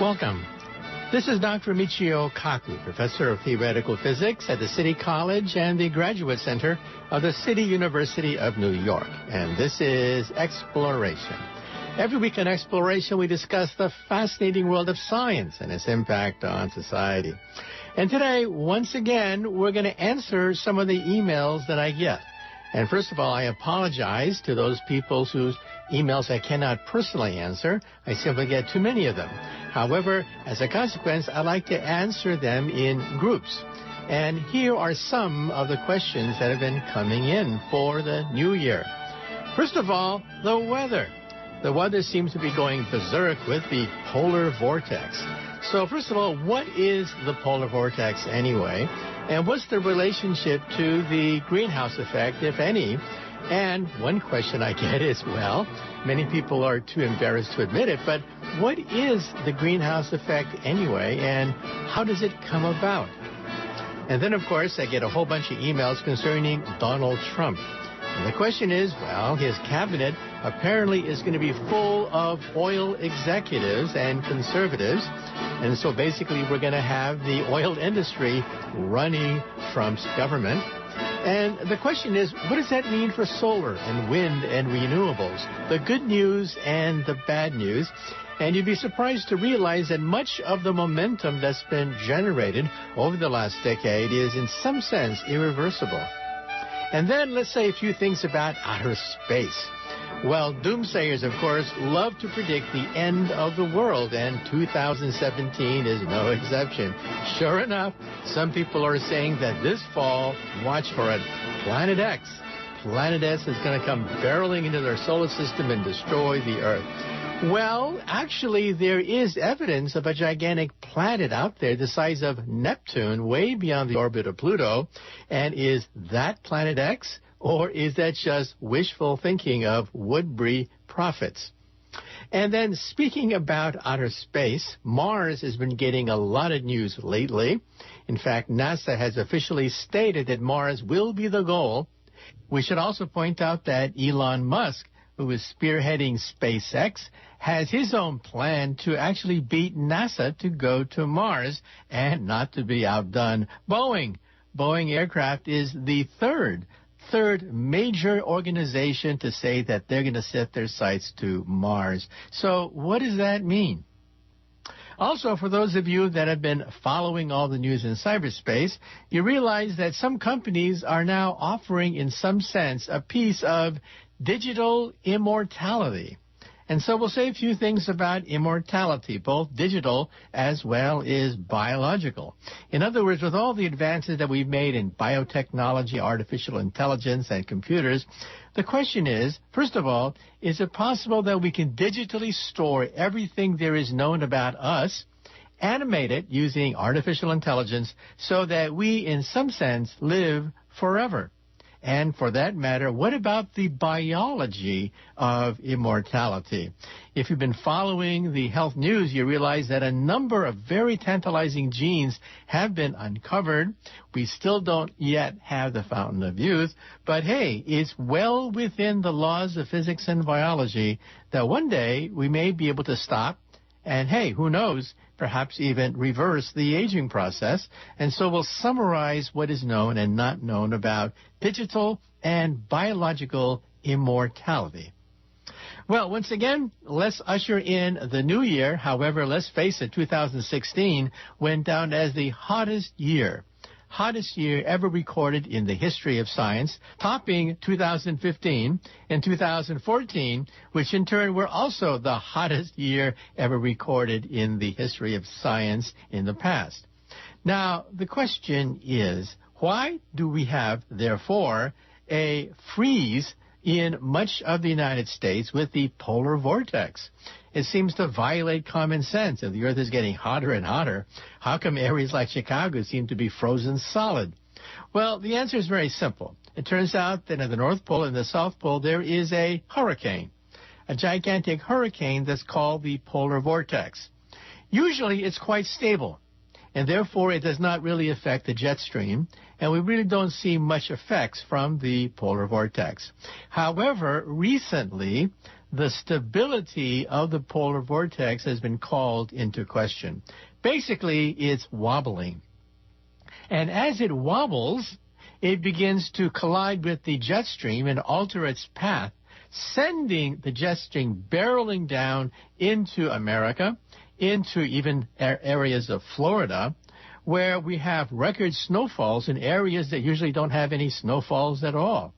Welcome. This is Dr. Michio Kaku, Professor of Theoretical Physics at the City College and the Graduate Center of the City University of New York. And this is Exploration. Every week in Exploration, we discuss the fascinating world of science and its impact on society. And today, once again, we're going to answer some of the emails that I get. And first of all, I apologize to those people whose emails I cannot personally answer. I simply get too many of them. However, as a consequence, I like to answer them in groups. And here are some of the questions that have been coming in for the new year. First of all, the weather. The weather seems to be going berserk with the polar vortex. So first of all, what is the polar vortex anyway? And what's the relationship to the greenhouse effect, if any? And one question I get is, well, many people are too embarrassed to admit it, but what is the greenhouse effect anyway, and how does it come about? And then, of course, I get a whole bunch of emails concerning Donald Trump. And the question is, well, his cabinet apparently is going to be full of oil executives and conservatives. And so basically we're going to have the oil industry running Trump's government. And the question is, what does that mean for solar and wind and renewables? The good news and the bad news. And you'd be surprised to realize that much of the momentum that's been generated over the last decade is in some sense irreversible. And then let's say a few things about outer space. Well, doomsayers, of course, love to predict the end of the world, and 2017 is no exception. Sure enough, some people are saying that this fall, watch for it, Planet X. Planet X is going to come barreling into their solar system and destroy the Earth. Well, actually, there is evidence of a gigantic planet out there the size of Neptune, way beyond the orbit of Pluto. And is that Planet X, or is that just wishful thinking of would-be prophets? And then speaking about outer space, Mars has been getting a lot of news lately. In fact, NASA has officially stated that Mars will be the goal. We should also point out that Elon Musk, who is spearheading SpaceX, has his own plan to actually beat NASA to go to Mars, and not to be outdone, Boeing. Boeing Aircraft is the third major organization to say that they're going to set their sights to Mars. So what does that mean? Also, for those of you that have been following all the news in cyberspace, you realize that some companies are now offering, in some sense, a piece of digital immortality. And so we'll say a few things about immortality, both digital as well as biological. In other words, with all the advances that we've made in biotechnology, artificial intelligence, and computers, the question is, first of all, is it possible that we can digitally store everything there is known about us, animate it using artificial intelligence, so that we, in some sense, live forever? And for that matter, what about the biology of immortality? If you've been following the health news, you realize that a number of very tantalizing genes have been uncovered. We still don't yet have the fountain of youth, but hey, it's well within the laws of physics and biology that one day we may be able to stop and, hey, who knows, perhaps even reverse the aging process. And so we'll summarize what is known and not known about digital and biological immortality. Well, once again, let's usher in the new year. However, let's face it, 2016 went down as the hottest year ever recorded in the history of science, topping 2015 and 2014, which in turn were also the hottest year ever recorded in the history of science in the past. Now, the question is, why do we have, therefore, a freeze in much of the United States with the polar vortex? It seems to violate common sense. If the Earth is getting hotter and hotter, how come areas like Chicago seem to be frozen solid? Well, the answer is very simple. It turns out that at the North Pole and the South Pole, there is a hurricane, a gigantic hurricane that's called the polar vortex. Usually, it's quite stable, and therefore it does not really affect the jet stream, and we really don't see much effects from the polar vortex. However, recently, the stability of the polar vortex has been called into question. Basically, it's wobbling. And as it wobbles, it begins to collide with the jet stream and alter its path, sending the jet stream barreling down into America, into even areas of Florida, where we have record snowfalls in areas that usually don't have any snowfalls at all.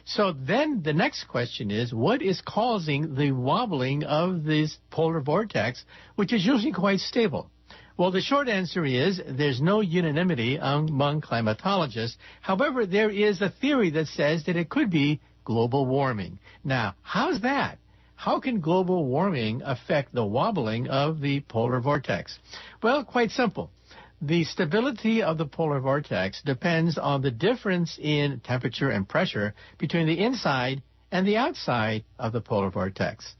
So then the next question is, what is causing the wobbling of this polar vortex, which is usually quite stable? Well, the short answer is there's no unanimity among climatologists. However, there is a theory that says that it could be global warming. Now, how's that? How can global warming affect the wobbling of the polar vortex? Well, quite simple. The stability of the polar vortex depends on the difference in temperature and pressure between the inside and the outside of the polar vortex.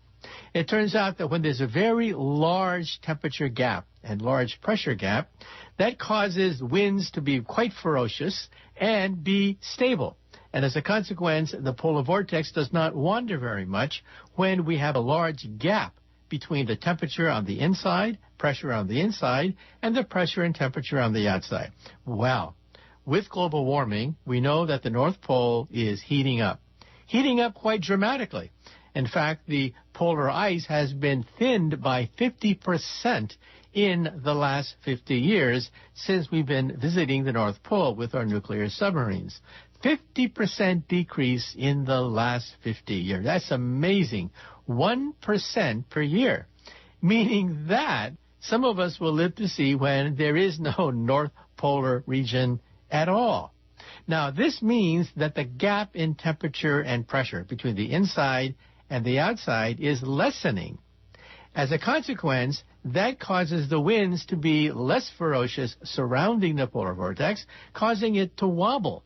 It turns out that when there's a very large temperature gap and large pressure gap, that causes winds to be quite ferocious and be stable. And as a consequence, the polar vortex does not wander very much when we have a large gap between the temperature on the inside, pressure on the inside, and the pressure and temperature on the outside. Well, with global warming, we know that the North Pole is heating up quite dramatically. In fact, the polar ice has been thinned by 50% in the last 50 years since we've been visiting the North Pole with our nuclear submarines. 50% decrease in the last 50 years. That's amazing. 1% per year, meaning that some of us will live to see when there is no North Polar region at all. Now, this means that the gap in temperature and pressure between the inside and the outside is lessening. As a consequence, that causes the winds to be less ferocious surrounding the polar vortex, causing it to wobble.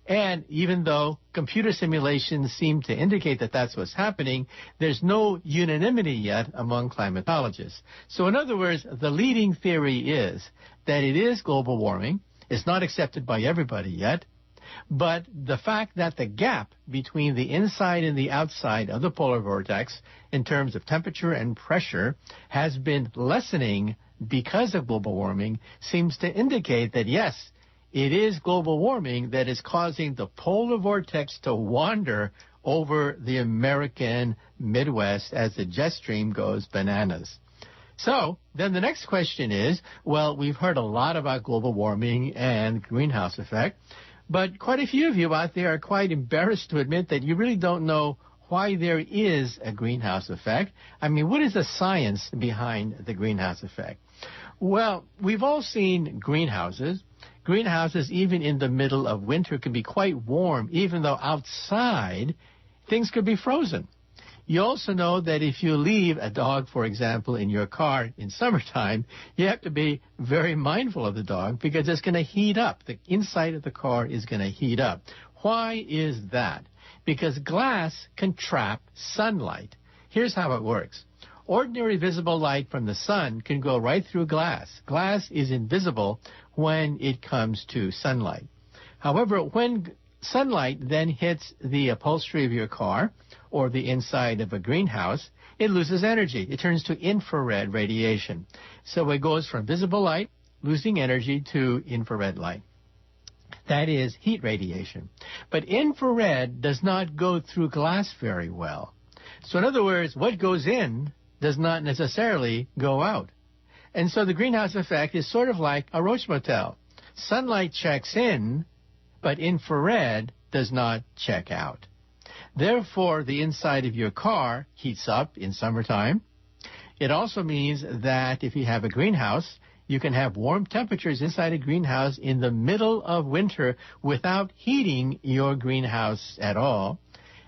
And even though computer simulations seem to indicate that that's what's happening, there's no unanimity yet among climatologists. So in other words, the leading theory is that it is global warming. It's not accepted by everybody yet. But the fact that the gap between the inside and the outside of the polar vortex in terms of temperature and pressure has been lessening because of global warming seems to indicate that, yes, it is global warming that is causing the polar vortex to wander over the American Midwest as the jet stream goes bananas. So then the next question is, well, we've heard a lot about global warming and greenhouse effect, but quite a few of you out there are quite embarrassed to admit that you really don't know why there is a greenhouse effect. I mean, what is the science behind the greenhouse effect? Well, we've all seen greenhouses. Greenhouses, even in the middle of winter, can be quite warm, even though outside things could be frozen. You also know that if you leave a dog, for example, in your car in summertime, you have to be very mindful of the dog because it's going to heat up. The inside of the car is going to heat up. Why is that? Because glass can trap sunlight. Here's how it works. Ordinary visible light from the sun can go right through glass. Glass is invisible when it comes to sunlight. However, when sunlight then hits the upholstery of your car or the inside of a greenhouse, it loses energy. It turns to infrared radiation. So it goes from visible light, losing energy, to infrared light. That is heat radiation. But infrared does not go through glass very well. So in other words, what goes in does not necessarily go out. And so the greenhouse effect is sort of like a roach motel. Sunlight checks in, but infrared does not check out. Therefore, the inside of your car heats up in summertime. It also means that if you have a greenhouse, you can have warm temperatures inside a greenhouse in the middle of winter without heating your greenhouse at all.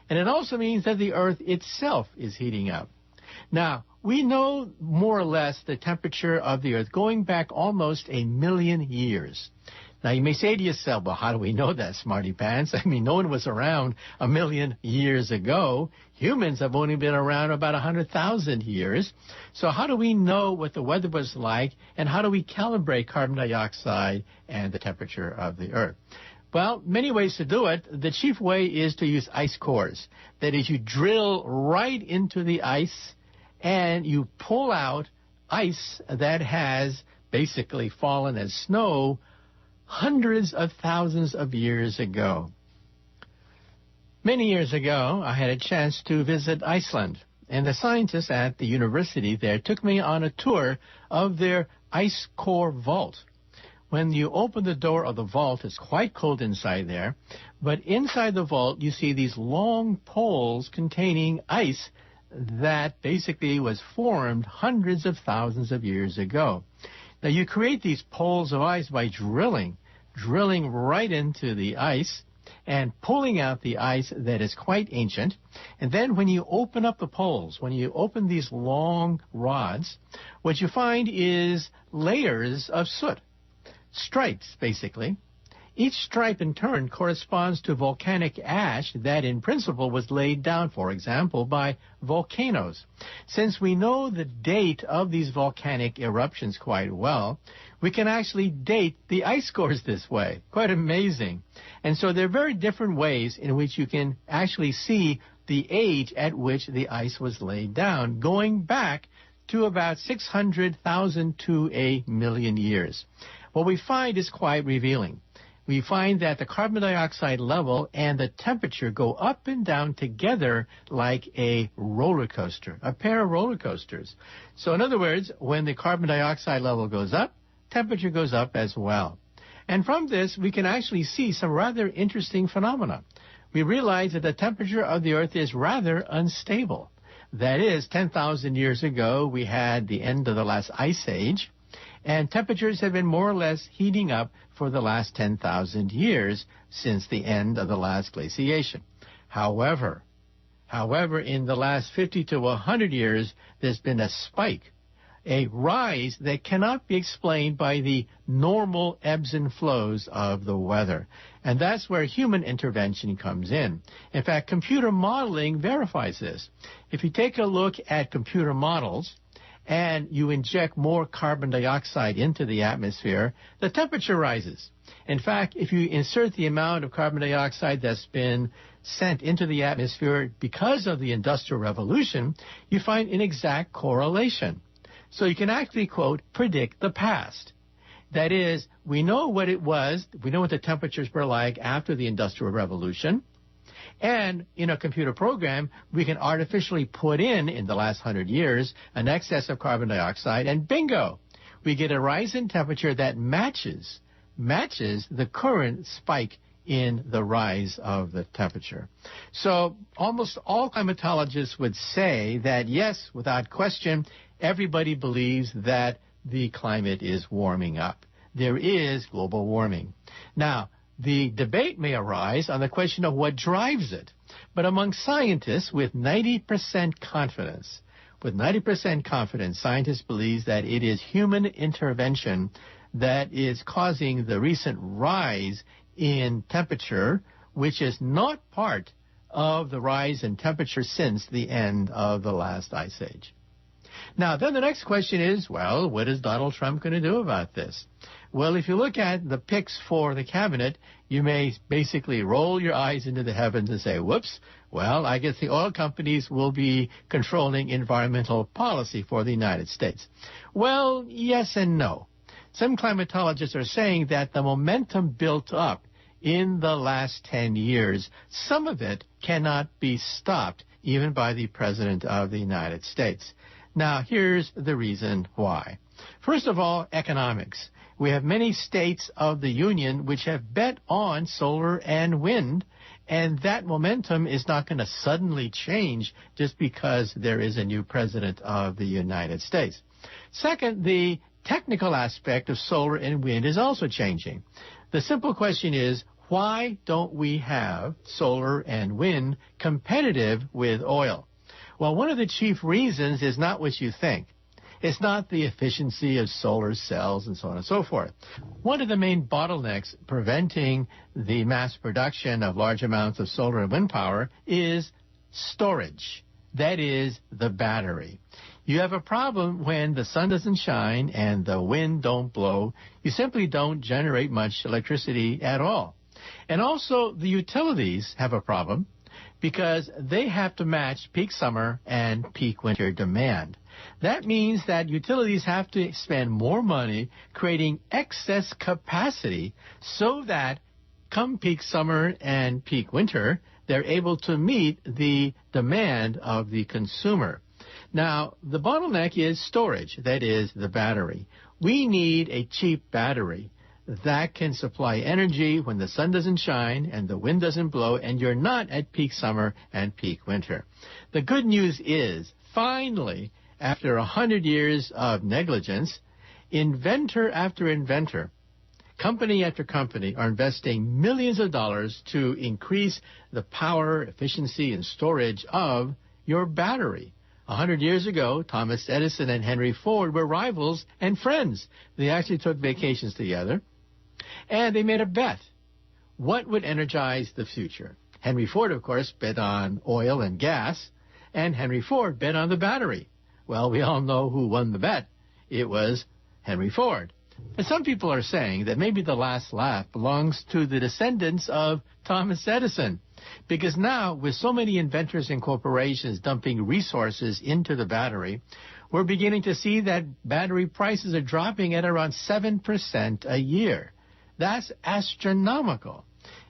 And it also means that the Earth itself is heating up. Now, we know more or less the temperature of the Earth going back almost 1 million years. Now, you may say to yourself, well, how do we know that, smarty pants? I mean, no one was around 1 million years ago. Humans have only been around about 100,000 years. So how do we know what the weather was like, and how do we calibrate carbon dioxide and the temperature of the Earth? Well, many ways to do it. The chief way is to use ice cores. That is, you drill right into the ice and you pull out ice that has basically fallen as snow hundreds of thousands of years ago. Many years ago, I had a chance to visit Iceland, and the scientists at the university there took me on a tour of their ice core vault. When you open the door of the vault, it's quite cold inside there, but inside the vault you see these long poles containing ice that basically was formed hundreds of thousands of years ago. Now you create these poles of ice by drilling right into the ice and pulling out the ice that is quite ancient. And then when you open up the poles, when you open these long rods, what you find is layers of soot, stripes basically. Each stripe in turn corresponds to volcanic ash that in principle was laid down, for example, by volcanoes. Since we know the date of these volcanic eruptions quite well, we can actually date the ice cores this way. Quite amazing. And so there are very different ways in which you can actually see the age at which the ice was laid down, going back to about 600,000 to a million years. What we find is quite revealing. We find that the carbon dioxide level and the temperature go up and down together like a roller coaster, a pair of roller coasters. So in other words, when the carbon dioxide level goes up, temperature goes up as well. And from this, we can actually see some rather interesting phenomena. We realize that the temperature of the Earth is rather unstable. That is, 10,000 years ago, we had the end of the last ice age, and temperatures have been more or less heating up for the last 10,000 years since the end of the last glaciation. However, in the last 50 to 100 years, there's been a spike, a rise that cannot be explained by the normal ebbs and flows of the weather. And that's where human intervention comes in. In fact, computer modeling verifies this. If you take a look at computer models, and you inject more carbon dioxide into the atmosphere, the temperature rises. In fact, if you insert the amount of carbon dioxide that's been sent into the atmosphere because of the Industrial Revolution, you find an exact correlation. So you can actually, quote, predict the past. That is, we know what it was, we know what the temperatures were like after the Industrial Revolution, and in a computer program, we can artificially put in the last 100 years, an excess of carbon dioxide, and bingo, we get a rise in temperature that matches the current spike in the rise of the temperature. So almost all climatologists would say that, yes, without question, everybody believes that the climate is warming up. There is global warming. Now, the debate may arise on the question of what drives it. But among scientists with 90% confidence, scientists believe that it is human intervention that is causing the recent rise in temperature, which is not part of the rise in temperature since the end of the last ice age. Now, then the next question is, well, what is Donald Trump going to do about this? Well, if you look at the picks for the cabinet, you may basically roll your eyes into the heavens and say, whoops, well, I guess the oil companies will be controlling environmental policy for the United States. Well, yes and no. Some climatologists are saying that the momentum built up in the last 10 years, some of it cannot be stopped even by the President of the United States. Now, here's the reason why. First of all, economics. We have many states of the Union which have bet on solar and wind, and that momentum is not going to suddenly change just because there is a new president of the United States. Second, the technical aspect of solar and wind is also changing. The simple question is, why don't we have solar and wind competitive with oil? Well, one of the chief reasons is not what you think. It's not the efficiency of solar cells and so on and so forth. One of the main bottlenecks preventing the mass production of large amounts of solar and wind power is storage. That is the battery. You have a problem when the sun doesn't shine and the wind don't blow. You simply don't generate much electricity at all. And also, the utilities have a problem because they have to match peak summer and peak winter demand. That means that utilities have to spend more money creating excess capacity so that come peak summer and peak winter, they're able to meet the demand of the consumer. Now, the bottleneck is storage, that is, the battery. We need a cheap battery that can supply energy when the sun doesn't shine and the wind doesn't blow and you're not at peak summer and peak winter. The good news is, finally, after 100 years of negligence, inventor after inventor, company after company are investing millions of dollars to increase the power, efficiency, and storage of your battery. 100 years ago, Thomas Edison and Henry Ford were rivals and friends. They actually took vacations together, and they made a bet. What would energize the future? Henry Ford, of course, bet on oil and gas, and Henry Ford bet on the battery. Well, we all know who won the bet. It was Henry Ford. And some people are saying that maybe the last laugh belongs to the descendants of Thomas Edison. Because now, with so many inventors and corporations dumping resources into the battery, we're beginning to see that battery prices are dropping at around 7% a year. That's astronomical.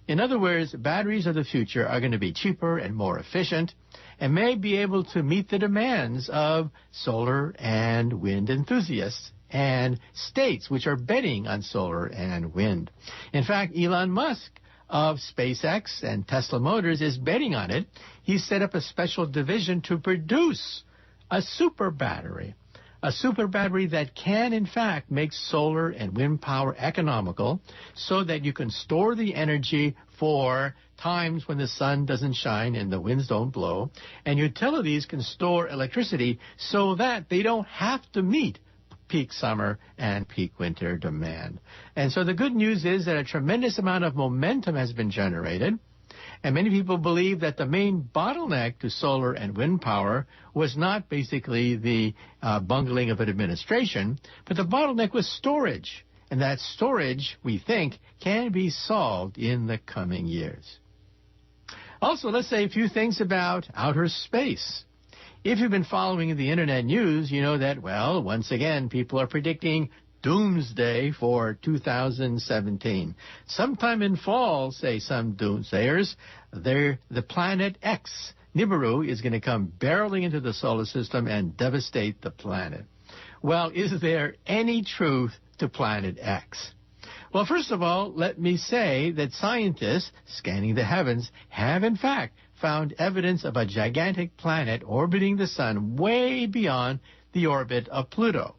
In other words, batteries of the future are going to be cheaper and more efficient and may be able to meet the demands of solar and wind enthusiasts and states which are betting on solar and wind. In fact, Elon Musk of SpaceX and Tesla Motors is betting on it. He set up a special division to produce a super battery that can, in fact, make solar and wind power economical so that you can store the energy for times when the sun doesn't shine and the winds don't blow, and utilities can store electricity so that they don't have to meet peak summer and peak winter demand. And so the good news is that a tremendous amount of momentum has been generated, and many people believe that the main bottleneck to solar and wind power was not basically the bungling of an administration, but the bottleneck was storage. And that storage, we think, can be solved in the coming years. Also, let's say a few things about outer space. If you've been following the internet news, you know that, well, once again, people are predicting doomsday for 2017. Sometime in fall, say some doomsayers, the planet X, Nibiru, is going to come barreling into the solar system and devastate the planet. Well, is there any truth to Planet X? Well, first of all, let me say that scientists scanning the heavens have, in fact, found evidence of a gigantic planet orbiting the sun way beyond the orbit of Pluto.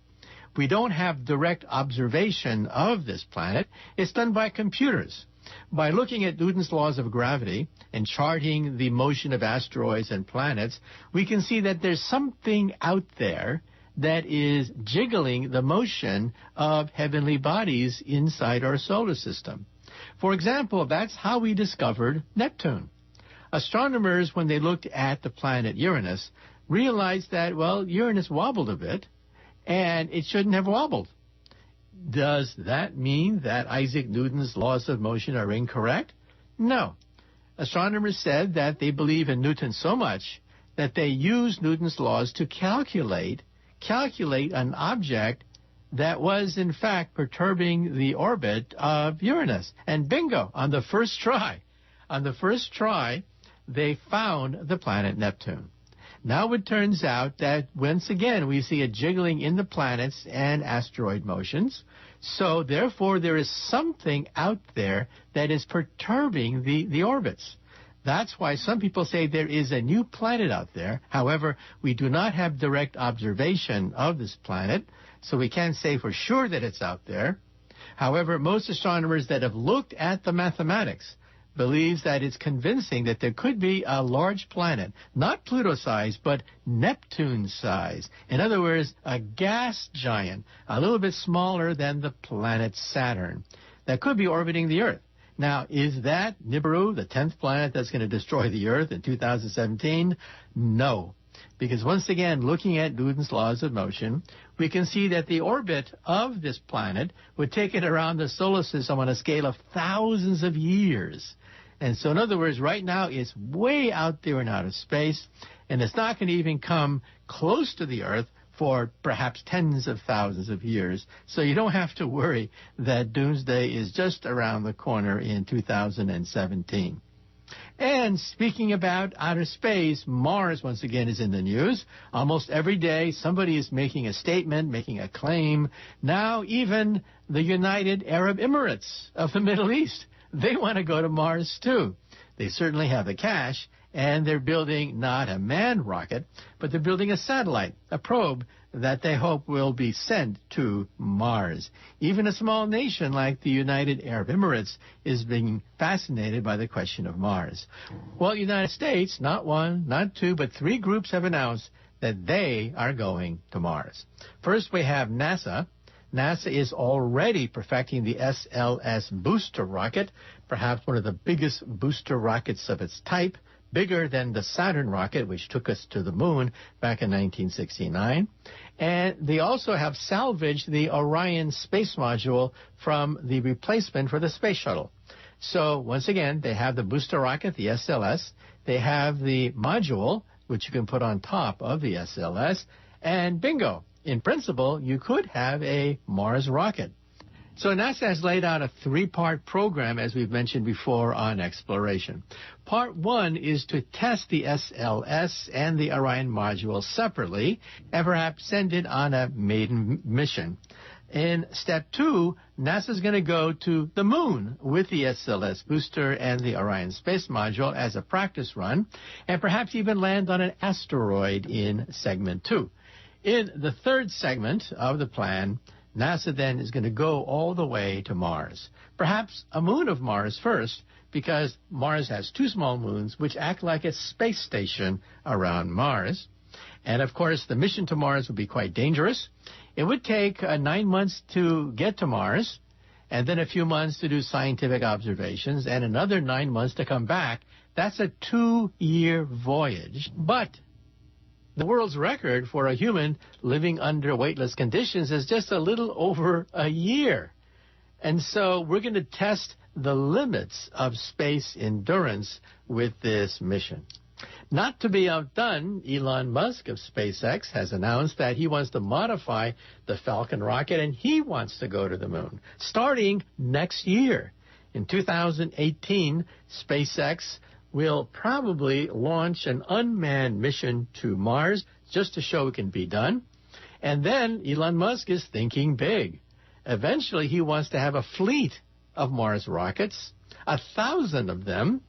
We don't have direct observation of this planet. It's done by computers. By looking at Newton's laws of gravity and charting the motion of asteroids and planets, we can see that there's something out there that is jiggling the motion of heavenly bodies inside our solar system. For example, that's how we discovered Neptune. Astronomers, when they looked at the planet Uranus, realized that, well, Uranus wobbled a bit, and it shouldn't have wobbled. Does that mean that Isaac Newton's laws of motion are incorrect? No. Astronomers said that they believe in Newton so much that they use Newton's laws to calculate an object that was, in fact, perturbing the orbit of Uranus. And bingo, on the first try, they found the planet Neptune. Now it turns out that, once again, we see a jiggling in the planets and asteroid motions. So, therefore, there is something out there that is perturbing the orbits. That's why some people say there is a new planet out there. However, we do not have direct observation of this planet, so we can't say for sure that it's out there. However, most astronomers that have looked at the mathematics believes that it's convincing that there could be a large planet, not Pluto-size, but Neptune-size. In other words, a gas giant, a little bit smaller than the planet Saturn, that could be orbiting the Earth. Now, is that Nibiru, the 10th planet that's going to destroy the Earth in 2017? No. because once again, looking at Newton's laws of motion, we can see that the orbit of this planet would take it around the solar system on a scale of thousands of years. And so, in other words, right now it's way out there in outer space, and it's not going to even come close to the Earth for perhaps tens of thousands of years. So you don't have to worry that doomsday is just around the corner in 2017. And speaking about outer space, Mars once again is in the news. Almost every day somebody is making a statement, making a claim. Now even the United Arab Emirates of the Middle East, they want to go to Mars too. They certainly have the cash, and they're building not a manned rocket, but they're building a satellite, a probe that they hope will be sent to Mars. Even a small nation like the United Arab Emirates is being fascinated by the question of Mars. Well, the United States, not one, not two, but three groups have announced that they are going to Mars. First, we have NASA. NASA is already perfecting the SLS booster rocket, perhaps one of the biggest booster rockets of its type, bigger than the Saturn rocket, which took us to the moon back in 1969. And they also have salvaged the Orion space module from the replacement for the space shuttle. So once again, they have the booster rocket, the SLS. They have the module, which you can put on top of the SLS. And bingo, in principle, you could have a Mars rocket. So NASA has laid out a three-part program, as we've mentioned before, on exploration. Part one is to test the SLS and the Orion module separately and perhaps send it on a maiden mission. In step two, NASA's going to go to the moon with the SLS booster and the Orion space module as a practice run, and perhaps even land on an asteroid in segment two. In the third segment of the plan, NASA then is going to go all the way to Mars. Perhaps a moon of Mars first, because Mars has two small moons which act like a space station around Mars. And of course, the mission to Mars would be quite dangerous. It would take 9 months to get to Mars, and then a few months to do scientific observations, and another 9 months to come back. That's a 2-year voyage. But the world's record for a human living under weightless conditions is just a little over a year. And so we're going to test the limits of space endurance with this mission. Not to be outdone, Elon Musk of SpaceX has announced that he wants to modify the Falcon rocket, and he wants to go to the moon, starting next year. In 2018, SpaceX will probably launch an unmanned mission to Mars just to show it can be done. And then Elon Musk is thinking big. Eventually, he wants to have a fleet of Mars rockets, 1,000 of them,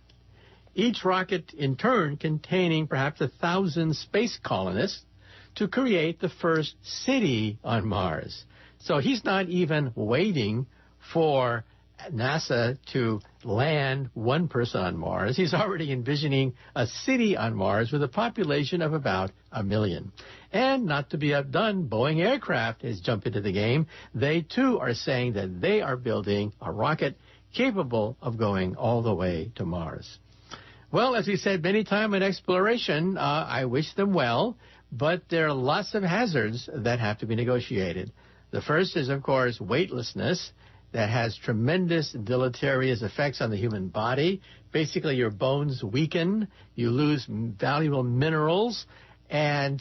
each rocket in turn containing perhaps 1,000 space colonists to create the first city on Mars. So he's not even waiting for NASA to land one person on Mars. He's already envisioning a city on Mars with a population of about 1 million. And not to be outdone, Boeing Aircraft has jumped into the game. They, too, are saying that they are building a rocket capable of going all the way to Mars. Well, as we said many times in exploration, I wish them well, but there are lots of hazards that have to be negotiated. The first is, of course, weightlessness. That has tremendous deleterious effects on the human body. Basically, your bones weaken, you lose valuable minerals, and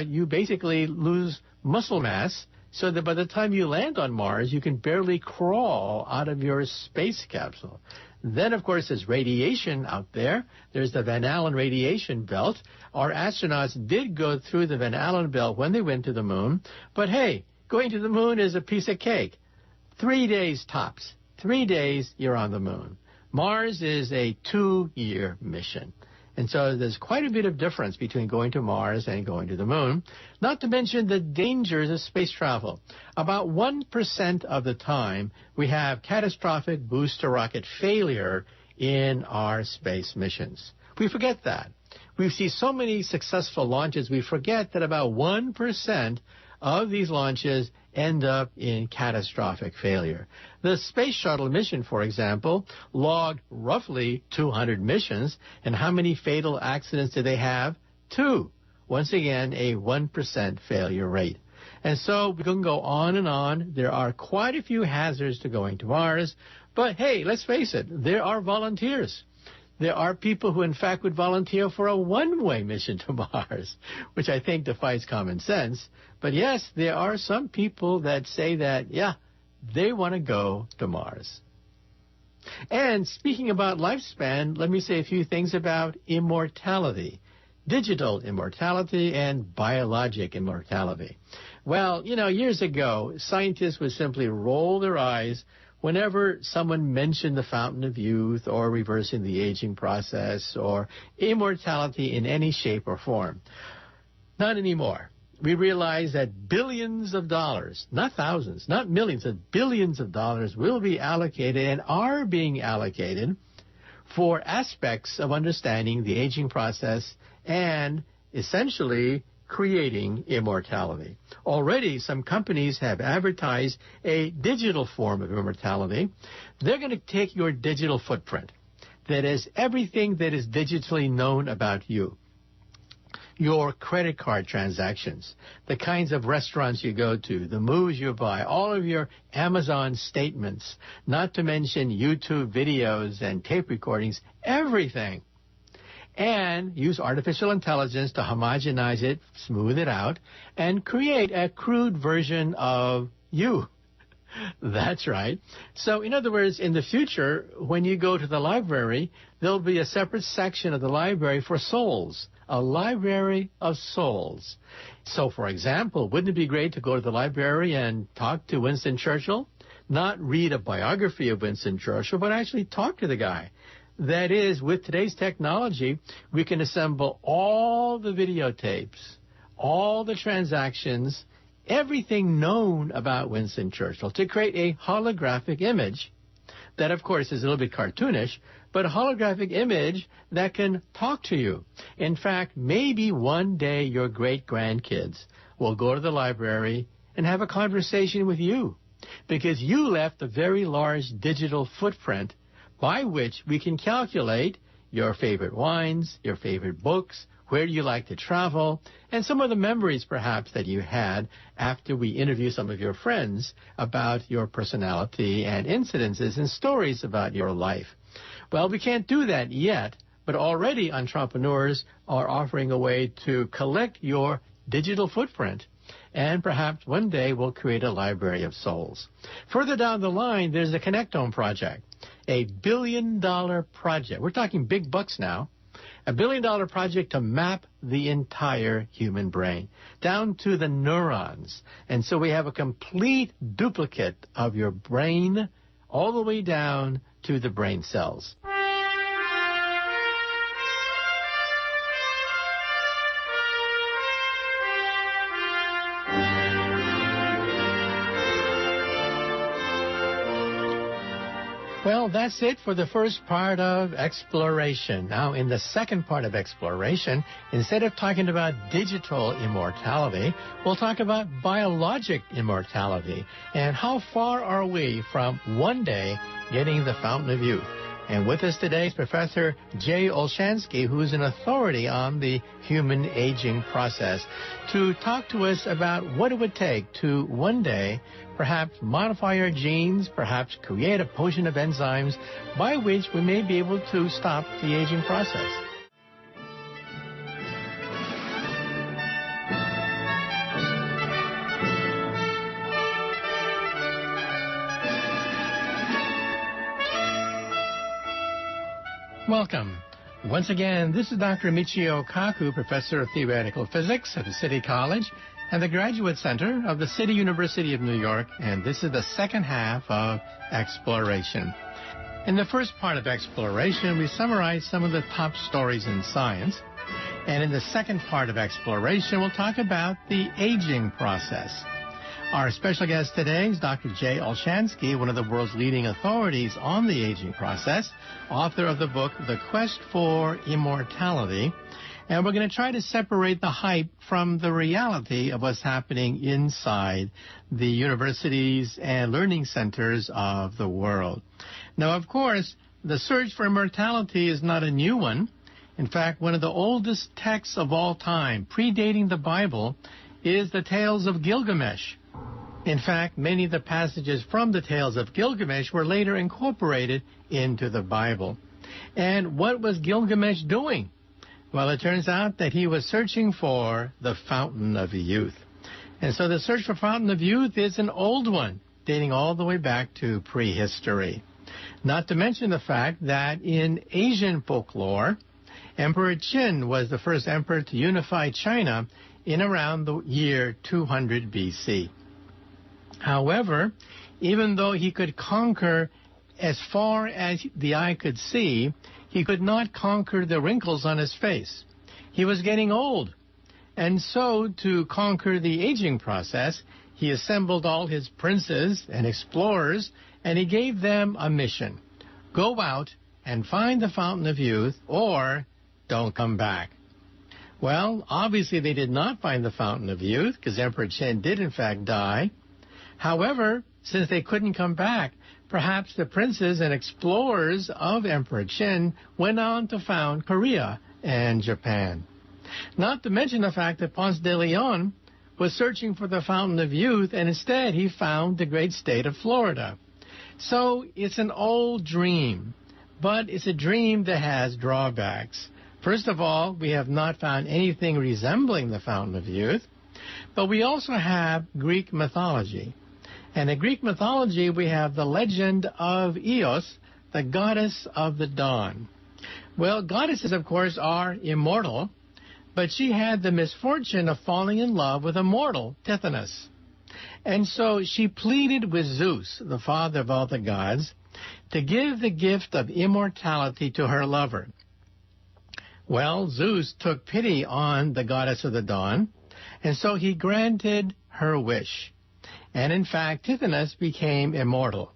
you basically lose muscle mass, so that by the time you land on Mars, you can barely crawl out of your space capsule. Then, of course, there's radiation out there. There's the Van Allen radiation belt. Our astronauts did go through the Van Allen belt when they went to the moon, but hey, going to the moon is a piece of cake. 3 days tops. 3 days, you're on the moon. Mars is a 2-year mission. And so there's quite a bit of difference between going to Mars and going to the moon, not to mention the dangers of space travel. About 1% of the time, we have catastrophic booster rocket failure in our space missions. We forget that. We see so many successful launches, we forget that about 1% of these launches end up in catastrophic failure. The Space Shuttle mission, for example, logged roughly 200 missions, and how many fatal accidents did they have? 2. once again, a 1% failure rate. And so we can go on and on. There are quite a few hazards to going to Mars. But hey, let's face it, there are volunteers. There are people who, in fact, would volunteer for a one-way mission to Mars, which I think defies common sense. But yes, there are some people that say that, yeah, they want to go to Mars. And speaking about lifespan, let me say a few things about immortality. Digital immortality and biologic immortality. Well, years ago, scientists would simply roll their eyes whenever someone mentioned the fountain of youth or reversing the aging process or immortality in any shape or form. Not anymore. We realize that billions of dollars, not thousands, not millions, but billions of dollars will be allocated and are being allocated for aspects of understanding the aging process and essentially creating immortality. Already, some companies have advertised a digital form of immortality. They're going to take your digital footprint, that is, everything that is digitally known about you, your credit card transactions, the kinds of restaurants you go to, the movies you buy, all of your Amazon statements, not to mention YouTube videos and tape recordings, everything. And use artificial intelligence to homogenize it, smooth it out, and create a crude version of you. That's right. So, in other words, in the future, when you go to the library, there'll be a separate section of the library for souls, a library of souls. So, for example, wouldn't it be great to go to the library and talk to Winston Churchill? Not read a biography of Winston Churchill, but actually talk to the guy. That is, with today's technology, we can assemble all the videotapes, all the transactions, everything known about Winston Churchill to create a holographic image that, of course, is a little bit cartoonish, but a holographic image that can talk to you. In fact, maybe one day your great-grandkids will go to the library and have a conversation with you because you left a very large digital footprint by which we can calculate your favorite wines, your favorite books, where you like to travel, and some of the memories perhaps that you had after we interview some of your friends about your personality and incidences and stories about your life. Well, we can't do that yet, but already entrepreneurs are offering a way to collect your digital footprint, and perhaps one day we'll create a library of souls. Further down the line, there's the Connectome Project, a $1 billion project. We're talking big bucks now. A $1 billion project to map the entire human brain, down to the neurons. And so we have a complete duplicate of your brain all the way down to the brain cells. Well, that's it for the first part of exploration. Now, in the second part of exploration, instead of talking about digital immortality, we'll talk about biologic immortality and how far are we from one day getting the fountain of youth. And with us today is Professor Jay Olshansky, who's an authority on the human aging process, to talk to us about what it would take to one day perhaps modify our genes, perhaps create a potion of enzymes by which we may be able to stop the aging process. Welcome. Once again, this is Dr. Michio Kaku, Professor of Theoretical Physics at the City College and the Graduate Center of the City University of New York, and this is the second half of Exploration. In the first part of Exploration, we summarized some of the top stories in science, and in the second part of Exploration, we'll talk about the aging process. Our special guest today is Dr. Jay Olshansky, one of the world's leading authorities on the aging process, author of the book, The Quest for Immortality. And we're going to try to separate the hype from the reality of what's happening inside the universities and learning centers of the world. Now, of course, the search for immortality is not a new one. In fact, one of the oldest texts of all time, predating the Bible, is the Tales of Gilgamesh. In fact, many of the passages from the Tales of Gilgamesh were later incorporated into the Bible. And what was Gilgamesh doing? Well, it turns out that he was searching for the Fountain of Youth. And so the search for Fountain of Youth is an old one, dating all the way back to prehistory. Not to mention the fact that in Asian folklore, Emperor Qin was the first emperor to unify China in around the year 200 BC. However, even though he could conquer as far as the eye could see, he could not conquer the wrinkles on his face. He was getting old. And so, to conquer the aging process, he assembled all his princes and explorers, and he gave them a mission. Go out and find the Fountain of Youth, or don't come back. Well, obviously they did not find the Fountain of Youth, because Emperor Qin did in fact die. However, since they couldn't come back, perhaps the princes and explorers of Emperor Qin went on to found Korea and Japan. Not to mention the fact that Ponce de Leon was searching for the Fountain of Youth, and instead he found the great state of Florida. So it's an old dream, but it's a dream that has drawbacks. First of all, we have not found anything resembling the Fountain of Youth, but we also have Greek mythology. And in Greek mythology, we have the legend of Eos, the goddess of the dawn. Well, goddesses, of course, are immortal, but she had the misfortune of falling in love with a mortal, Tithonus. And so she pleaded with Zeus, the father of all the gods, to give the gift of immortality to her lover. Well, Zeus took pity on the goddess of the dawn, and so he granted her wish. And in fact, Tithonus became immortal.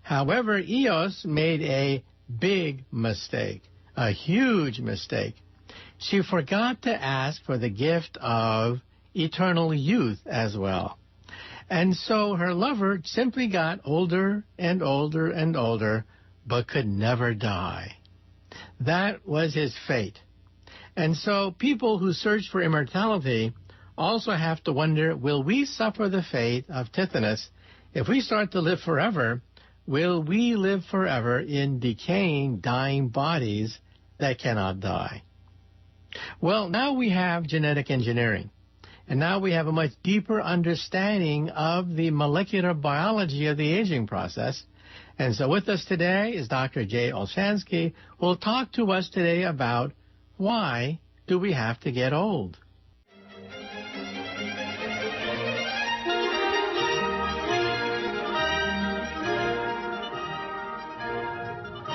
However, Eos made a big mistake, a huge mistake. She forgot to ask for the gift of eternal youth as well. And so her lover simply got older and older and older, but could never die. That was his fate. And so people who search for immortality also have to wonder, will we suffer the fate of Tithonus? If we start to live forever, will we live forever in decaying, dying bodies that cannot die? Well, now we have genetic engineering, and now we have a much deeper understanding of the molecular biology of the aging process. And so with us today is Dr. Jay Olshansky, who will talk to us today about why do we have to get old?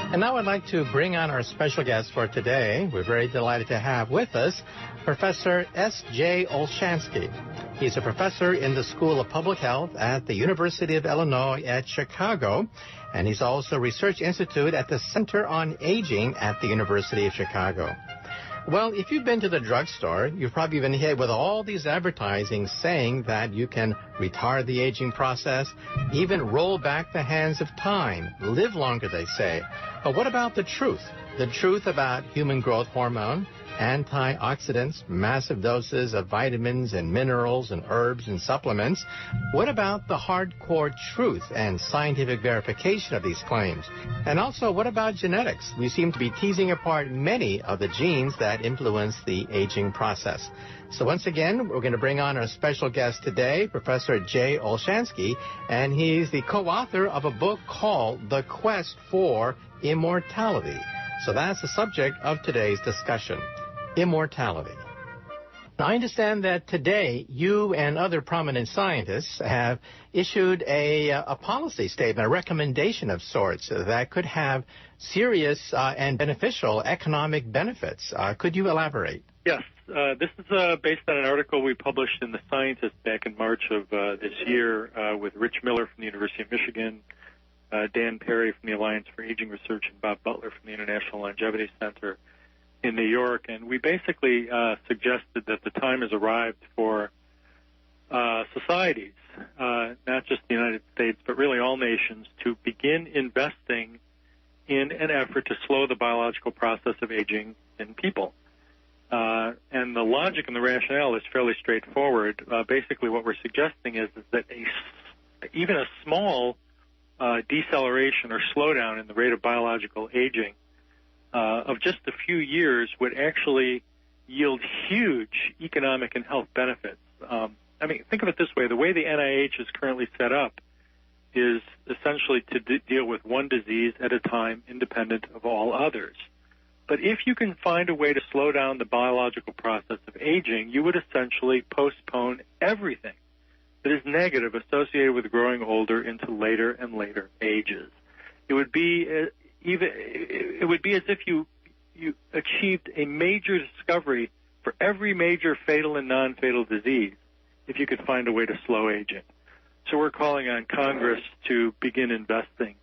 And now I'd like to bring on our special guest for today. We're very delighted to have with us Professor S.J. Olshansky. He's a professor in the School of Public Health at the University of Illinois at Chicago, and he's also a research institute at the Center on Aging at the University of Chicago. Well, if you've been to the drugstore, you've probably been hit with all these advertising saying that you can retard the aging process, even roll back the hands of time, live longer, they say. But what about the truth? The truth about human growth hormone, antioxidants, massive doses of vitamins and minerals and herbs and supplements. What about the hardcore truth and scientific verification of these claims? And also, what about genetics? We seem to be teasing apart many of the genes that influence the aging process. So once again, we're going to bring on our special guest today, Professor Jay Olshansky, and he's the co-author of a book called The Quest for Immortality. So that's the subject of today's discussion. Immortality. Now, I understand that today you and other prominent scientists have issued a policy statement, a recommendation of sorts that could have serious and beneficial economic benefits. Could you elaborate? Yes. This is based on an article we published in The Scientist back in March of this year with Rich Miller from the University of Michigan, Dan Perry from the Alliance for Aging Research, and Bob Butler from the International Longevity Center in New York. And we basically suggested that the time has arrived for societies, not just the United States, but really all nations, to begin investing in an effort to slow the biological process of aging in people. And the logic and the rationale is fairly straightforward. Basically, what we're suggesting is that even a small deceleration or slowdown in the rate of biological aging of just a few years would actually yield huge economic and health benefits. I mean, think of it this way. The way the NIH is currently set up is essentially to deal with one disease at a time, independent of all others. But if you can find a way to slow down the biological process of aging, you would essentially postpone everything that is negative associated with growing older into later and later ages. It would be as if you achieved a major discovery for every major fatal and non-fatal disease if you could find a way to slow aging. So we're calling on Congress to begin investing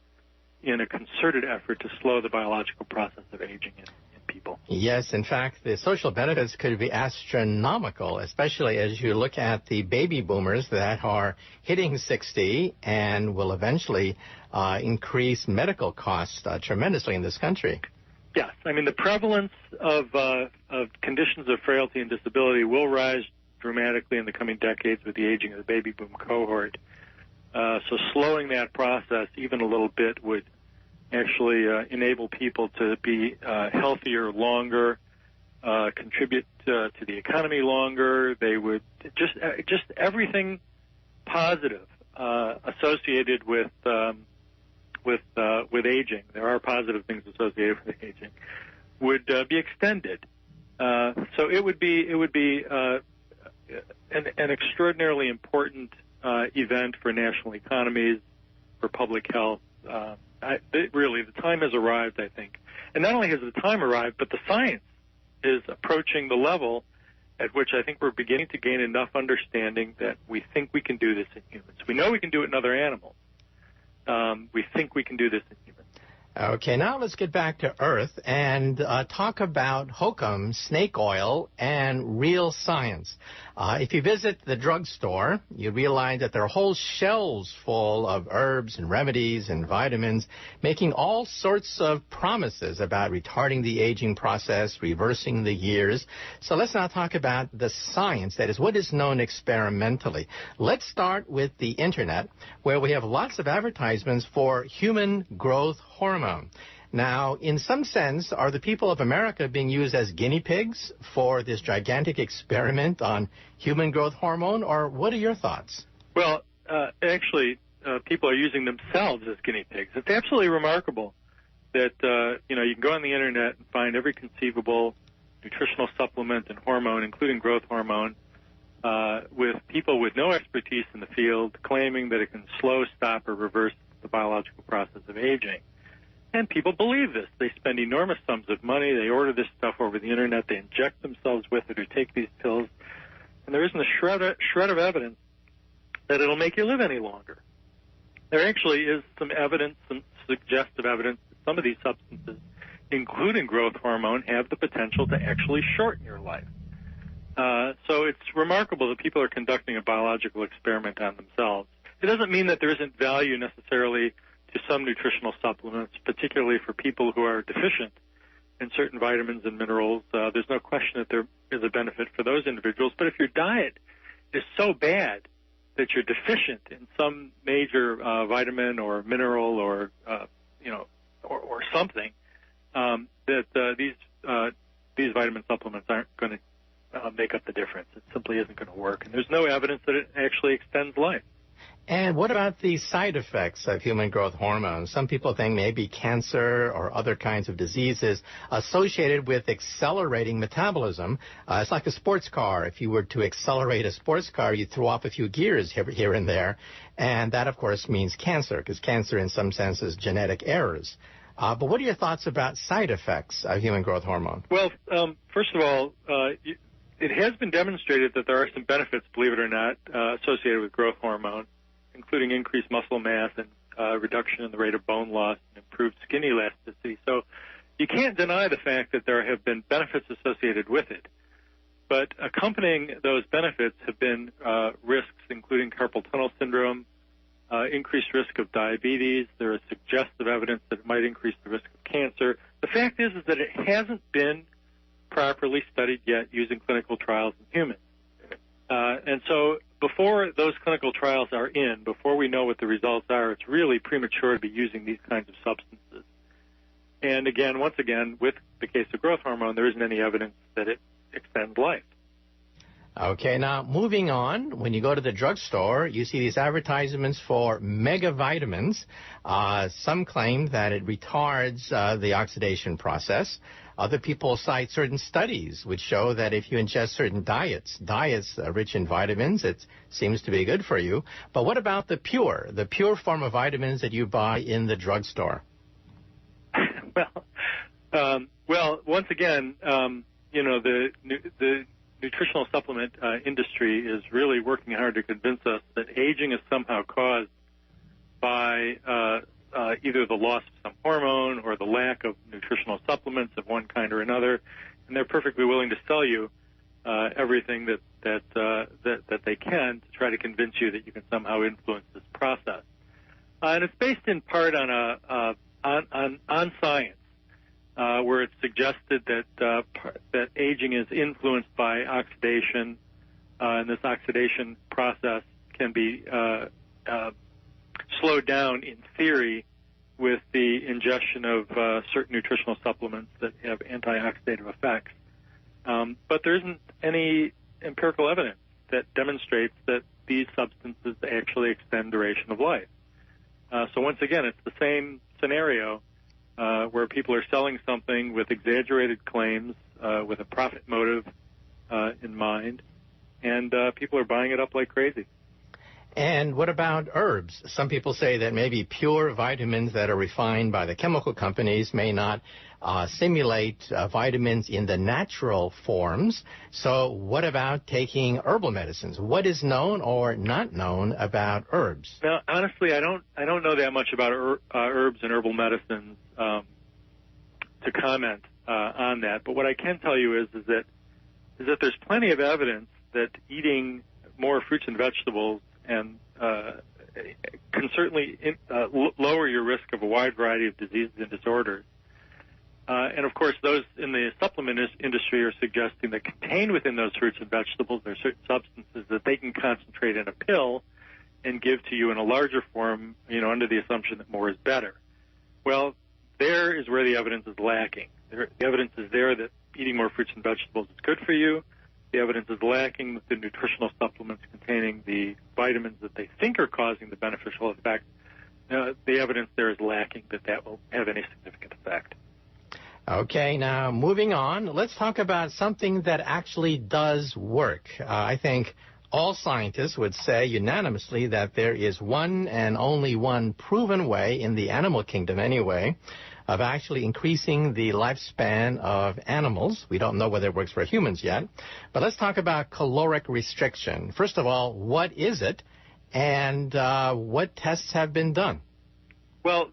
in a concerted effort to slow the biological process of aging in people. Yes, in fact, the social benefits could be astronomical, especially as you look at the baby boomers that are hitting 60 and will eventually increase medical costs tremendously in this country. Yes, I mean, the prevalence of conditions of frailty and disability will rise dramatically in the coming decades with the aging of the baby boom cohort. So slowing that process even a little bit would actually enable people to be healthier longer, contribute to the economy longer. They would just everything positive associated with aging. There are positive things associated with aging would be extended. So it would be an extraordinarily important event for national economies, for public health. Really, the time has arrived, I think. And not only has the time arrived, but the science is approaching the level at which I think we're beginning to gain enough understanding that we think we can do this in humans. We know we can do it in other animals. We think we can do this in humans. Okay, now let's get back to Earth and talk about hokum, snake oil, and real science. If you visit the drugstore, you realize that there are whole shelves full of herbs and remedies and vitamins, making all sorts of promises about retarding the aging process, reversing the years. So let's now talk about the science, that is, what is known experimentally. Let's start with the Internet, where we have lots of advertisements for human growth hormone. Now, in some sense, are the people of America being used as guinea pigs for this gigantic experiment on human growth hormone, or what are your thoughts? Well, actually, people are using themselves as guinea pigs. It's absolutely remarkable that, you can go on the Internet and find every conceivable nutritional supplement and hormone, including growth hormone, with people with no expertise in the field claiming that it can slow, stop, or reverse the biological process of aging. And people believe this. They spend enormous sums of money. They order this stuff over the Internet. They inject themselves with it or take these pills. And there isn't a shred of evidence that it'll make you live any longer. There actually is some evidence, some suggestive evidence that some of these substances, including growth hormone, have the potential to actually shorten your life. So it's remarkable that people are conducting a biological experiment on themselves. It doesn't mean that there isn't value necessarily to some nutritional supplements, particularly for people who are deficient in certain vitamins and minerals. There's no question that there is a benefit for those individuals. But if your diet is so bad that you're deficient in some major vitamin or mineral or something, that these vitamin supplements aren't going to make up the difference. It simply isn't going to work. And there's no evidence that it actually extends life. And what about the side effects of human growth hormone? Some people think maybe cancer or other kinds of diseases associated with accelerating metabolism. It's like a sports car. If you were to accelerate a sports car, you throw off a few gears here and there. And that, of course, means cancer, because cancer in some sense is genetic errors. But what are your thoughts about side effects of human growth hormone? Well, first of all, it has been demonstrated that there are some benefits, believe it or not, associated with growth hormone, including increased muscle mass and reduction in the rate of bone loss and improved skin elasticity. So you can't deny the fact that there have been benefits associated with it. But accompanying those benefits have been risks, including carpal tunnel syndrome, increased risk of diabetes. There is suggestive evidence that it might increase the risk of cancer. The fact is that it hasn't been properly studied yet using clinical trials in humans. And so before those clinical trials are in, before we know what the results are, it's really premature to be using these kinds of substances. And again, once again, with the case of growth hormone, there isn't any evidence that it extends life. Okay, now moving on, when you go to the drugstore, you see these advertisements for mega vitamins. Some claim that it retards the oxidation process. Other people cite certain studies which show that if you ingest certain diets rich in vitamins, it seems to be good for you. But what about the pure form of vitamins that you buy in the drugstore? Well, once again, the nutritional supplement industry is really working hard to convince us that aging is somehow caused by either the loss of some hormone or the lack of nutritional supplements of one kind or another, and they're perfectly willing to sell you everything that they can to try to convince you that you can somehow influence this process. And it's based in part on science, where it's suggested that aging is influenced by oxidation, and this oxidation process can be slowed down in theory with the ingestion of certain nutritional supplements that have antioxidative effects. But there isn't any empirical evidence that demonstrates that these substances actually extend duration of life. So once again, it's the same scenario where people are selling something with exaggerated claims, with a profit motive in mind, and people are buying it up like crazy. And what about herbs? Some people say that maybe pure vitamins that are refined by the chemical companies may not simulate vitamins in the natural forms. So what about taking herbal medicines? What is known or not known about herbs? Now, honestly, I don't know that much about herbs and herbal medicines to comment on that. But what I can tell you is that there's plenty of evidence that eating more fruits and vegetables and can certainly lower your risk of a wide variety of diseases and disorders. And, of course, those in the supplement industry are suggesting that contained within those fruits and vegetables there are certain substances that they can concentrate in a pill and give to you in a larger form, under the assumption that more is better. Well, there is where the evidence is lacking. The evidence is there that eating more fruits and vegetables is good for you. The evidence is lacking with the nutritional supplements containing the vitamins that they think are causing the beneficial effect. The evidence there is lacking that will have any significant effect. Okay, now moving on, let's talk about something that actually does work. I think all scientists would say unanimously that there is one and only one proven way, in the animal kingdom anyway, of actually increasing the lifespan of animals. We don't know whether it works for humans yet. But let's talk about caloric restriction. First of all, what is it, and what tests have been done? Well,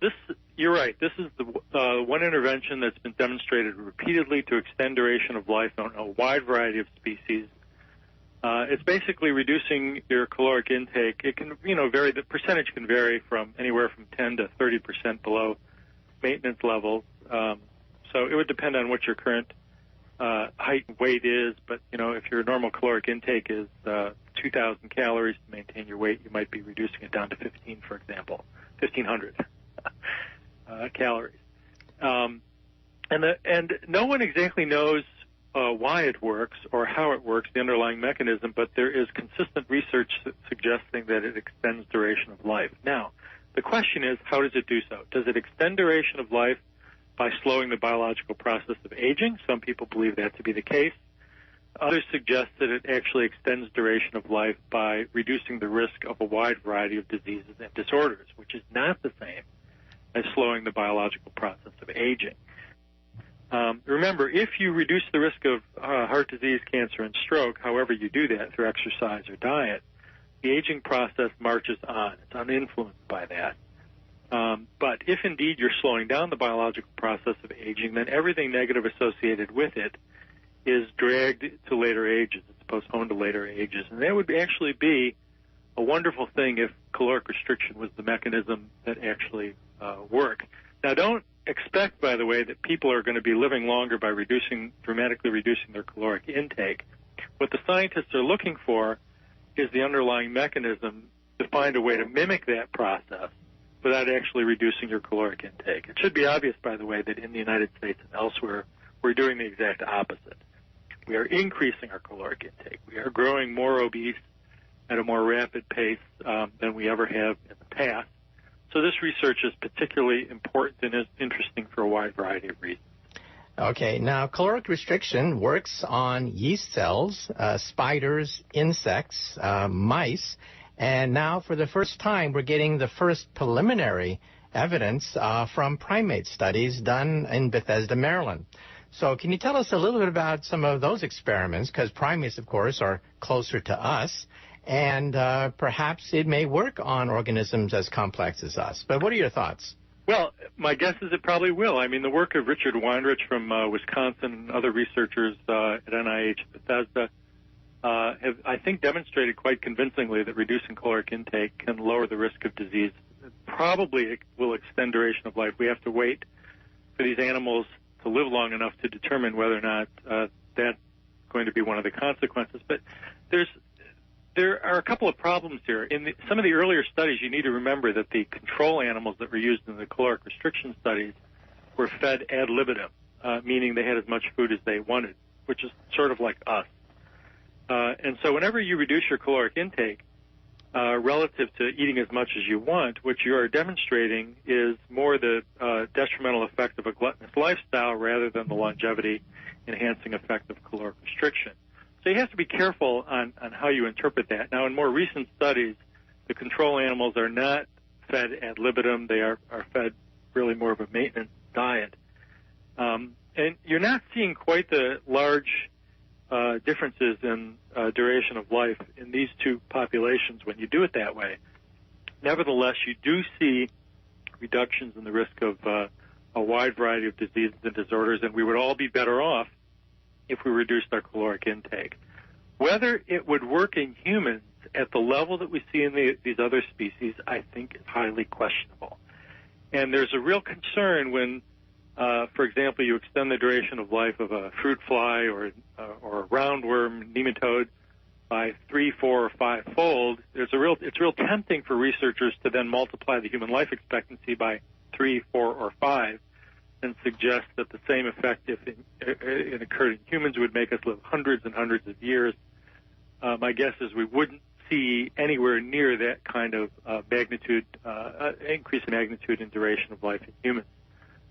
you're right. This is the one intervention that's been demonstrated repeatedly to extend duration of life on a wide variety of species. It's basically reducing your caloric intake. It can, vary. The percentage can vary from anywhere from 10 to 30% below maintenance levels. So it would depend on what your current height and weight is. But, if your normal caloric intake is 2,000 calories to maintain your weight, you might be reducing it down to 15, for example, 1,500 calories. And no one exactly knows why it works or how it works, the underlying mechanism, but there is consistent research suggesting that it extends duration of life. Now, the question is, how does it do so? Does it extend duration of life by slowing the biological process of aging? Some people believe that to be the case. Others suggest that it actually extends duration of life by reducing the risk of a wide variety of diseases and disorders, which is not the same as slowing the biological process of aging. Remember, if you reduce the risk of heart disease, cancer, and stroke, however you do that, through exercise or diet, the aging process marches on. It's uninfluenced by that. But if indeed you're slowing down the biological process of aging, then everything negative associated with it is dragged to later ages. It's postponed to later ages. And that would actually be a wonderful thing if caloric restriction was the mechanism that actually worked. Now, don't expect, by the way, that people are going to be living longer by dramatically reducing their caloric intake. What the scientists are looking for is the underlying mechanism to find a way to mimic that process without actually reducing your caloric intake. It should be obvious, by the way, that in the United States and elsewhere, we're doing the exact opposite. We are increasing our caloric intake. We are growing more obese at a more rapid pace than we ever have in the past. So this research is particularly important and is interesting for a wide variety of reasons. Okay, now caloric restriction works on yeast cells, spiders, insects, mice, and now for the first time we're getting the first preliminary evidence from primate studies done in Bethesda, Maryland. So can you tell us a little bit about some of those experiments, because primates, of course, are closer to us, and perhaps it may work on organisms as complex as us. But what are your thoughts? Well, my guess is it probably will. I mean, the work of Richard Weinrich from Wisconsin and other researchers at NIH Bethesda have, I think, demonstrated quite convincingly that reducing caloric intake can lower the risk of disease. Probably it will extend duration of life. We have to wait for these animals to live long enough to determine whether or not that's going to be one of the consequences. But there are a couple of problems here. In some of the earlier studies, you need to remember that the control animals that were used in the caloric restriction studies were fed ad libitum, meaning they had as much food as they wanted, which is sort of like us. And so whenever you reduce your caloric intake relative to eating as much as you want, what you are demonstrating is more the detrimental effect of a gluttonous lifestyle rather than the longevity-enhancing effect of caloric restriction. So you have to be careful on how you interpret that. Now, in more recent studies, the control animals are not fed ad libitum. They are fed really more of a maintenance diet. And you're not seeing quite the large differences in duration of life in these two populations when you do it that way. Nevertheless, you do see reductions in the risk of a wide variety of diseases and disorders, and we would all be better off if we reduced our caloric intake. Whether it would work in humans at the level that we see in these other species, I think is highly questionable. And there's a real concern when, for example, you extend the duration of life of a fruit fly or a roundworm nematode by 3, 4, or 5-fold. It's real tempting for researchers to then multiply the human life expectancy by 3, 4, or 5 and suggest that the same effect, if it occurred in humans, would make us live hundreds and hundreds of years. My guess is we wouldn't see anywhere near that kind of magnitude, increase in magnitude and duration of life in humans.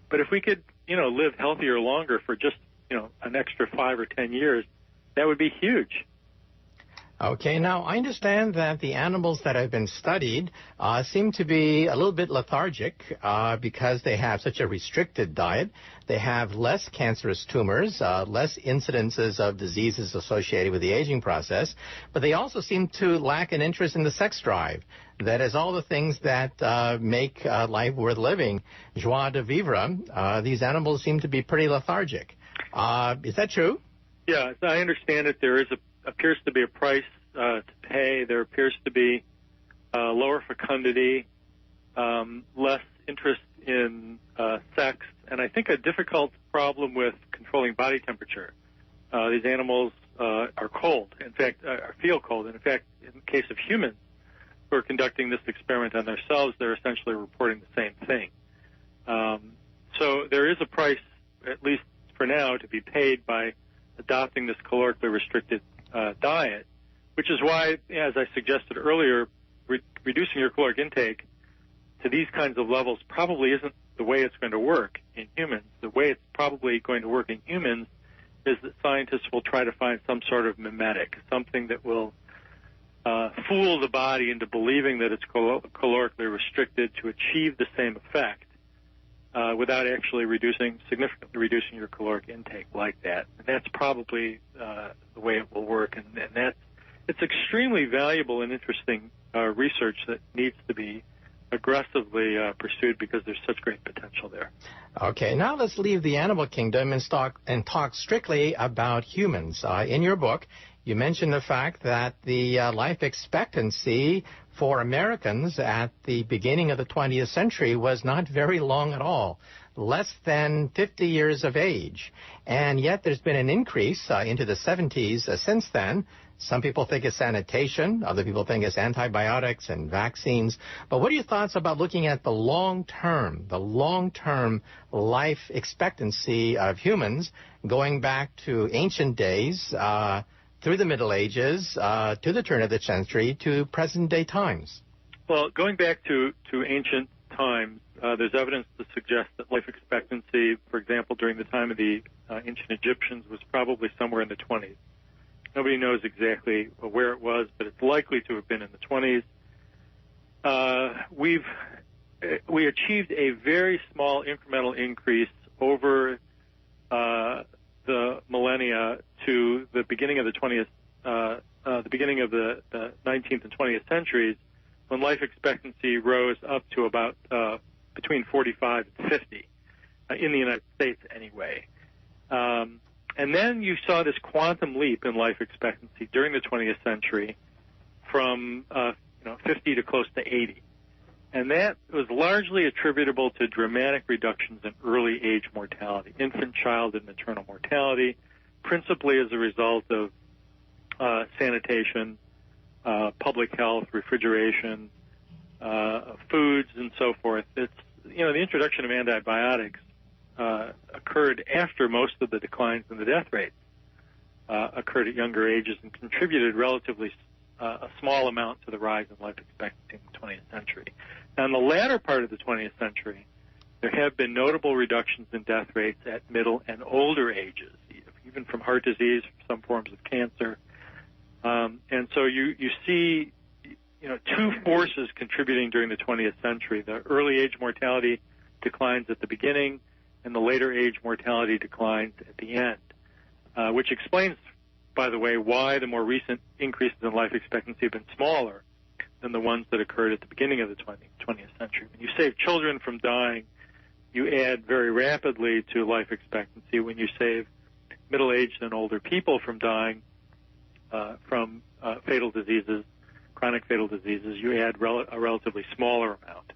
But if we could, live healthier longer for just, an extra 5 or 10 years, that would be huge. Okay, now I understand that the animals that have been studied seem to be a little bit lethargic because they have such a restricted diet. They have less cancerous tumors, less incidences of diseases associated with the aging process, but they also seem to lack an interest in the sex drive. That is, all the things that make life worth living. Joie de vivre, these animals seem to be pretty lethargic. Is that true? Yeah, as I understand it, there appears to be a price to pay. There appears to be lower fecundity, less interest in sex, and I think a difficult problem with controlling body temperature. These animals are cold. In fact, feel cold. And in fact, in the case of humans who are conducting this experiment on themselves, they're essentially reporting the same thing. So there is a price, at least for now, to be paid by adopting this calorically restricted diet, which is why, as I suggested earlier, reducing your caloric intake to these kinds of levels probably isn't the way it's going to work in humans. The way it's probably going to work in humans is that scientists will try to find some sort of mimetic, something that will fool the body into believing that it's calorically restricted to achieve the same effect without actually significantly reducing your caloric intake like that. And that's probably the way it will work. And it's extremely valuable and interesting research that needs to be aggressively pursued because there's such great potential there. Okay, now let's leave the animal kingdom and talk strictly about humans. In your book, you mentioned the fact that the life expectancy for Americans at the beginning of the 20th century was not very long at all. less than 50 years of age. And yet there's been an increase into the 70s since then. Some people think it's sanitation. Other people think it's antibiotics and vaccines. But what are your thoughts about looking at the long-term life expectancy of humans going back to ancient days, through the Middle Ages, to the turn of the century, to present-day times? Well, going back to ancient times, there's evidence to suggest that life expectancy, for example, during the time of the ancient Egyptians, was probably somewhere in the 20s. Nobody knows exactly where it was, but it's likely to have been in the 20s. We achieved a very small incremental increase over the millennia to the beginning of the 19th and 20th centuries, when life expectancy rose up to about between 45 and 50 in the United States, anyway. And then you saw this quantum leap in life expectancy during the 20th century from 50 to close to 80. And that was largely attributable to dramatic reductions in early age mortality, infant, child, and maternal mortality, principally as a result of sanitation, public health, refrigeration, foods, and so forth. It's, the introduction of antibiotics occurred after most of the declines in the death rates occurred at younger ages and contributed relatively a small amount to the rise in life expectancy in the 20th century. Now, in the latter part of the 20th century, there have been notable reductions in death rates at middle and older ages, even from heart disease, some forms of cancer. And so you see, two forces contributing during the 20th century. The early age mortality declines at the beginning, and the later age mortality declines at the end, which explains, by the way, why the more recent increases in life expectancy have been smaller than the ones that occurred at the beginning of the 20th century. When you save children from dying, you add very rapidly to life expectancy. When you save middle-aged and older people from dying from fatal diseases, chronic fatal diseases, you add a relatively smaller amount.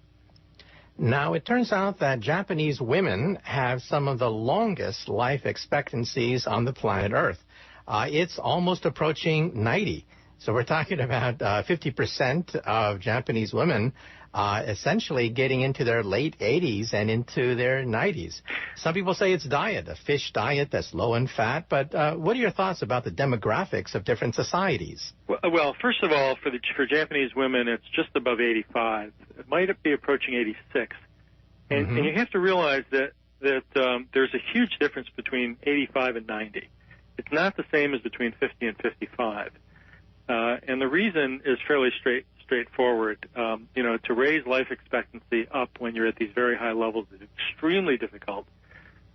Now, it turns out that Japanese women have some of the longest life expectancies on the planet Earth. It's almost approaching 90. So we're talking about 50% of Japanese women essentially getting into their late 80s and into their 90s. Some people say it's diet, a fish diet that's low in fat. But what are your thoughts about the demographics of different societies? Well, first of all, for Japanese women, it's just above 85. It might be approaching 86. And you have to realize that there's a huge difference between 85 and 90. It's not the same as between 50 and 55. And the reason is fairly straightforward. To raise life expectancy up when you're at these very high levels is extremely difficult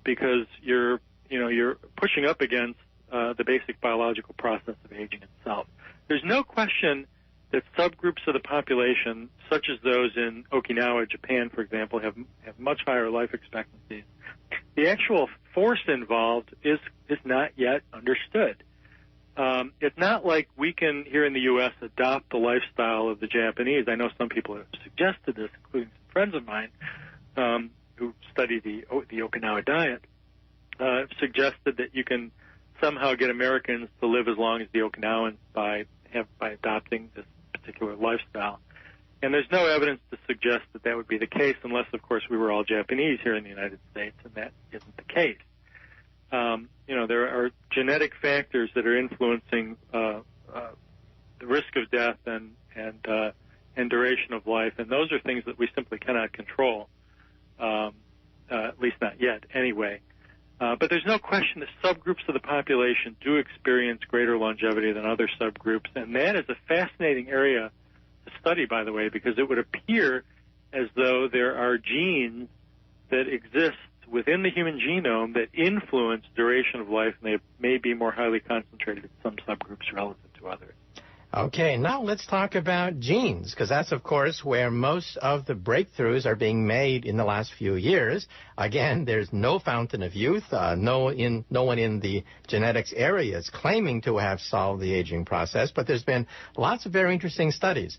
because you're pushing up against the basic biological process of aging itself. There's no question that subgroups of the population, such as those in Okinawa, Japan, for example, have much higher life expectancies. The actual force involved is not yet understood. It's not like we can, here in the U.S., adopt the lifestyle of the Japanese. I know some people have suggested this, including some friends of mine who study the Okinawa diet, have suggested that you can somehow get Americans to live as long as the Okinawans by adopting this particular lifestyle. And there's no evidence to suggest that that would be the case unless, of course, we were all Japanese here in the United States, and that isn't the case. There are genetic factors that are influencing the risk of death and duration of life, and those are things that we simply cannot control, at least not yet anyway. But there's no question that subgroups of the population do experience greater longevity than other subgroups, and that is a fascinating area to study, by the way, because it would appear as though there are genes that exist within the human genome that influence duration of life, and they may be more highly concentrated in some subgroups relative to others. Okay, now let's talk about genes, because that's, of course, where most of the breakthroughs are being made in the last few years. Again, there's no fountain of youth. No one in the genetics area is claiming to have solved the aging process, but there's been lots of very interesting studies.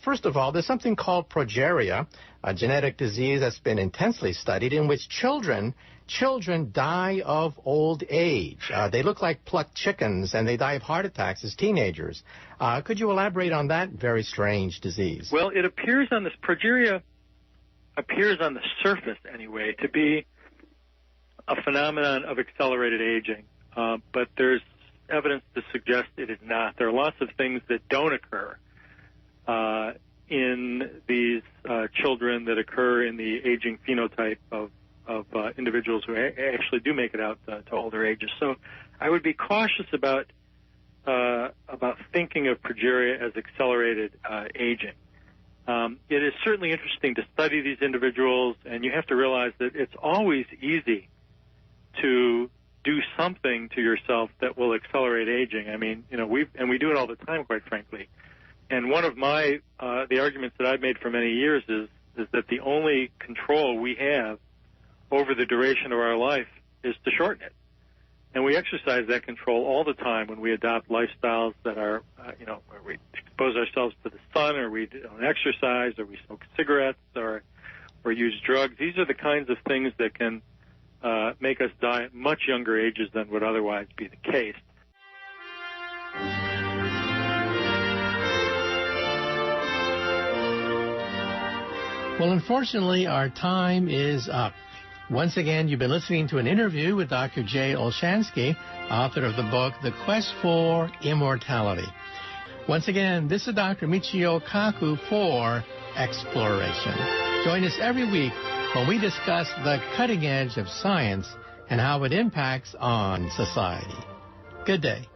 First of all, there's something called progeria, a genetic disease that's been intensely studied in which children die of old age. They look like plucked chickens, and they die of heart attacks as teenagers. Could you elaborate on that very strange disease? Well, it appears on this, progeria appears on the surface anyway to be a phenomenon of accelerated aging, but there's evidence to suggest it is not. There are lots of things that don't occur in these children that occur in the aging phenotype of individuals who actually do make it out to older ages. So I would be cautious about thinking of progeria as accelerated aging. It is certainly interesting to study these individuals, and you have to realize that it's always easy to do something to yourself that will accelerate aging. I mean, we do it all the time, quite frankly. And one of the arguments that I've made for many years is that the only control we have over the duration of our life is to shorten it. And we exercise that control all the time when we adopt lifestyles that are, where we expose ourselves to the sun, or we don't exercise, or we smoke cigarettes, or use drugs. These are the kinds of things that can make us die at much younger ages than would otherwise be the case. Well, unfortunately, our time is up. Once again, you've been listening to an interview with Dr. Jay Olshansky, author of the book, The Quest for Immortality. Once again, this is Dr. Michio Kaku for Exploration. Join us every week when we discuss the cutting edge of science and how it impacts on society. Good day.